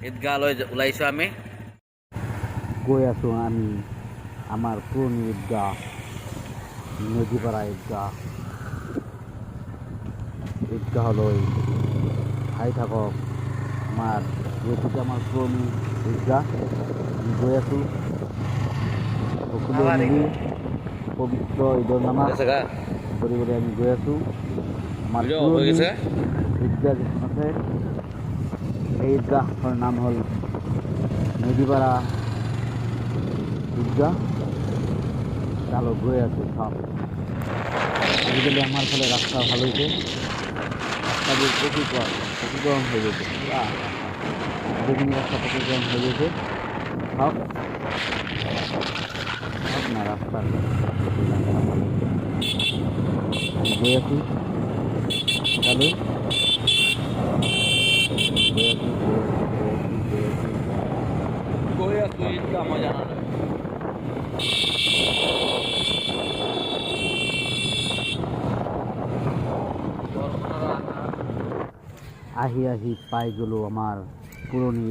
ঈদগাহলৈ ওলাইছোঁ আমি। গৈ আছোঁ আমি আমাৰ পুৰণি ঈদগাহ নদীপাৰা ঈদগাহলৈ চাই থাকক। আমাৰ যিহেতুকে আমাৰ পুৰণি ঈদগাহ আমি গৈ আছোঁ সকলোৱে মিলি পবিত্ৰ ঈদৰ নামাজ কৰিবলৈ আমি গৈ আছোঁ। আমাৰ পুৰণি ঈদগাহ যিখন আছে সেই ঈদগাহৰ নাম হ'ল নদীপাৰা ঈদগাহ। তালৈ গৈ আছোঁ। চাওক, আজিকালি আমাৰ ফালে ৰাস্তা ভাল হৈছে, ৰাস্তাবোৰ পকীকৰণ হৈ গৈছে, গোটেইখিনি ৰাস্তা পকীকৰণ হৈ গৈছে। চাওক না ৰাস্তাৰ আমি গৈ আছোঁ তালৈ, গৈ আছোঁ ঈদগাহ ময়দানলৈ। আহি পাই গ'লোঁ আমাৰ পুৰণি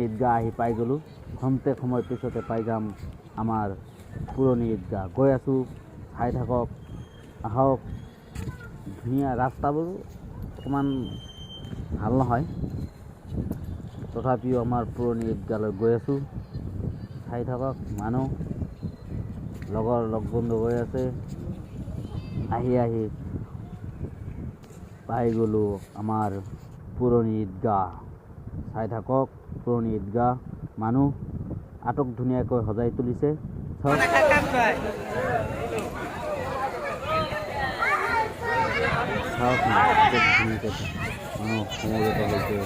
ঈদগাহ আহি পাই গ'লোঁ। খন্তেক সময় পিছতে পাই যাম আমাৰ পুৰণি ঈদগাহ। গৈ আছোঁ, চাই থাকক, আহক। ধুনীয়া ৰাস্তাবোৰ অকণমান ভাল নহয়, তথাপিও আমাৰ পুৰণি ঈদগাহলৈ গৈ আছোঁ। চাই থাকক, মানুহ লগ বন্ধু হৈ আছে। আহি পাই গ'লোঁ আমাৰ পুৰণি ঈদগাহ। চাই থাকক, পুৰণি ঈদগাহ। মানুহ আটক ধুনীয়াকৈ সজাই তুলিছে। চাওক, ধুনীয়াকৈ মানুহ সমবেত হৈছে।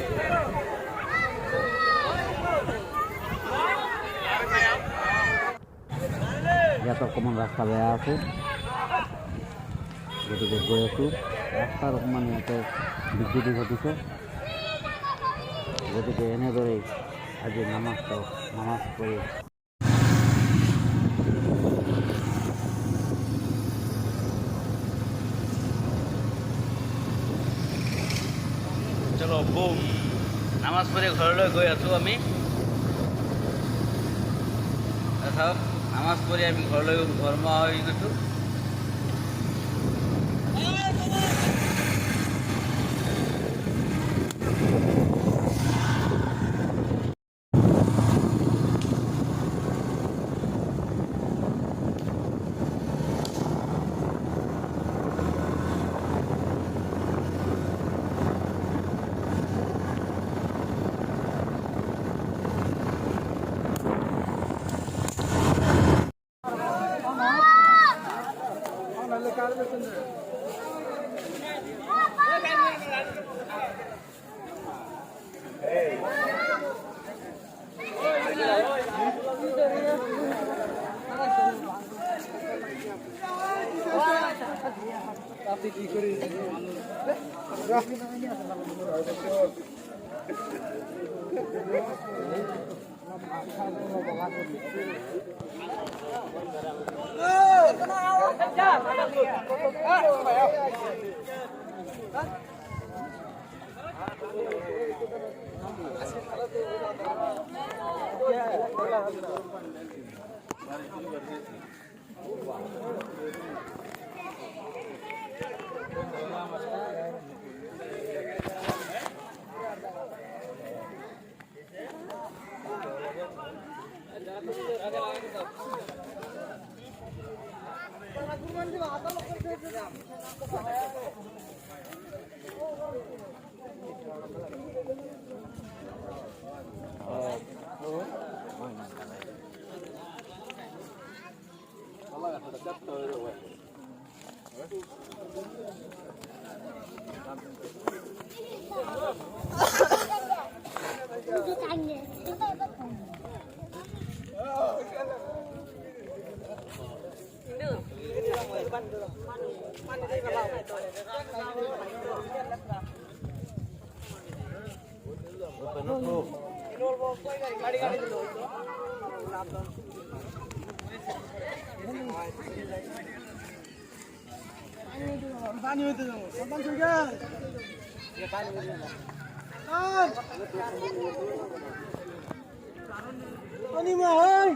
ইয়াত অকণমান ৰাস্তা বেয়া আছে, গতিকে গৈ আছোঁ। ৰাস্তাৰ অকণমান ইয়াতে বিকৃতি ঘটিছে, গতিকে এনেদৰেই আজি নামাজ পঢ়ি চলো বুম, নামাজ পঢ়ি ঘৰলৈ গৈ আছোঁ আমি। চাওক, নামাজ পঢ়ি আমি ঘৰমুৱা হৈ গৈছোঁ। पानी होते Ini mah,